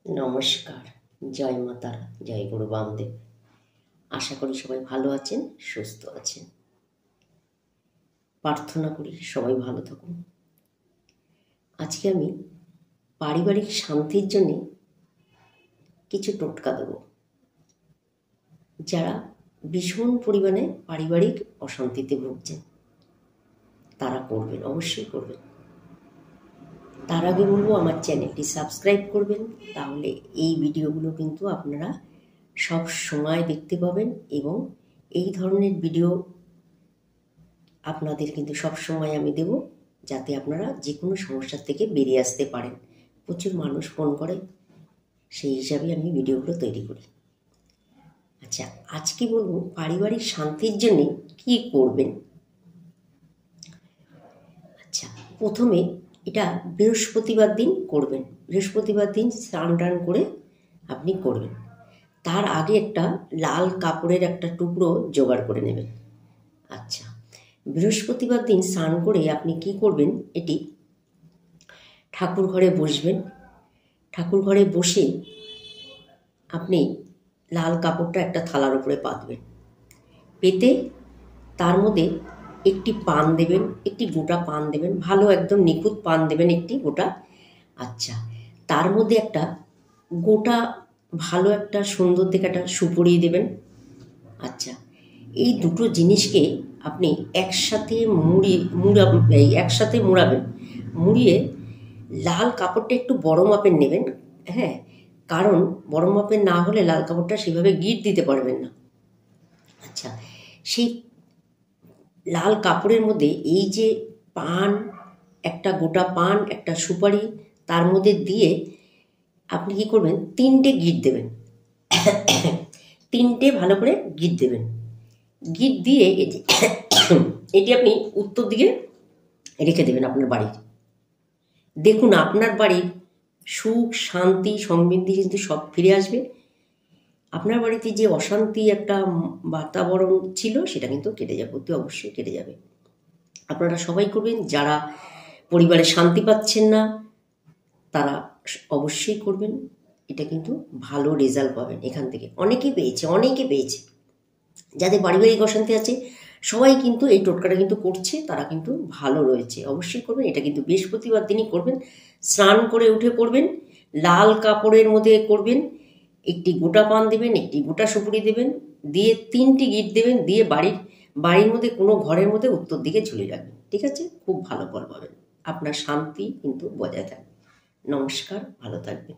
নমস্কার। জয় মা তারা, জয় গুরু বামদেব। আশা করি সবাই ভালো আছেন, সুস্থ আছেন। প্রার্থনা করি সবাই ভালো থাকুন। আজকে আমি পারিবারিক শান্তির জন্য কিছু টোটকা দেব। যারা ভীষণ পরিমাণে পারিবারিক অশান্তিতে ভুগছেন তারা করবেন, অবশ্যই করবেন। তার আগে বলবো আমার চ্যানেলটি সাবস্ক্রাইব করবেন, তাহলে এই ভিডিওগুলো কিন্তু আপনারা সব সময় দেখতে পাবেন এবং এই ধরনের ভিডিও আপনাদের কিন্তু সব সময় আমি দেব, যাতে আপনারা যে কোনো সমস্যার থেকে বেরিয়ে আসতে পারেন। প্রচুর মানুষ ফোন করে, সেই হিসাবে আমি ভিডিওগুলো তৈরি করি। আচ্ছা, আজকে বলবো পারিবারিক শান্তির জন্য কি করবেন। আচ্ছা, প্রথমে এটা বৃহস্পতিবার দিন করবেন। বৃহস্পতিবার দিন স্নান টান করে আপনি করবেন। তার আগে একটা লাল কাপড়ের একটা টুকরো জোগাড় করে নেবেন। আচ্ছা, বৃহস্পতিবার দিন স্নান করে আপনি কি করবেন, এটি ঠাকুর ঘরে বসবেন। ঠাকুর ঘরে বসে আপনি লাল কাপড়টা একটা থালার উপরে পাতবেন। পেতে তার মধ্যে একটি পান দেবেন, একটি গোটা পান দেবেন, ভালো একদম নিখুঁত পান দেবেন, একটি গোটা। আচ্ছা, তার মধ্যে একটা গোটা ভালো একটা সুন্দর দেখে একটা সুপুরি দেবেন। আচ্ছা, এই দুটো জিনিসকে আপনি একসাথে একসাথে মুড়াবেন। মুড়িয়ে লাল কাপড়টা একটু বড় মাপের নেবেন, হ্যাঁ, কারণ বড় মাপের না হলে লাল কাপড়টা সেভাবে গিঁট দিতে পারবেন না। আচ্ছা, সেই লাল কাপড়ের মধ্যে এই যে পান, একটা গোটা পান, একটা সুপারি, তার মধ্যে দিয়ে আপনি কি করবেন, 3টে গিঁট দেবেন। 3টে ভালো করে গিঁট দেবেন। গিঁট দিয়ে এটি আপনি উত্তর দিকে রেখে দেবেন আপনার বাড়ির। দেখুন আপনার বাড়ির সুখ, শান্তি, সমৃদ্ধি কিন্তু সব ফিরে আসবে। আপনার বাড়িতে যে অশান্তি একটা বাতাবরণ ছিল সেটা কিন্তু কেটে যাবে, অতি অবশ্যই কেটে যাবে। আপনারা সবাই করবেন। যারা পরিবারে শান্তি পাচ্ছেন না তারা অবশ্যই করবেন। এটা কিন্তু ভালো রেজাল্ট পাবেন এখান থেকে। অনেকে পেয়েছে। যাদের পারিবারিক অশান্তি আছে সবাই কিন্তু এই টোটকাটা কিন্তু করছে, তারা কিন্তু ভালো রয়েছে। অবশ্যই করবেন। এটা কিন্তু বৃহস্পতিবার দিনই করবেন। স্নান করে উঠে করবেন, লাল কাপড়ের মধ্যে করবেন, একটি গোটা পান দেবেন, একটি গোটা সুপুরি দেবেন, দিয়ে 3টি গিঁট দেবেন, দিয়ে বাড়ির মধ্যে কোনো ঘরের মধ্যে উত্তর দিকে ঝুলে রাখবেন। ঠিক আছে? খুব ভালো ফল পাবেন। আপনার শান্তি কিন্তু বজায় থাকবে। নমস্কার, ভালো থাকবেন।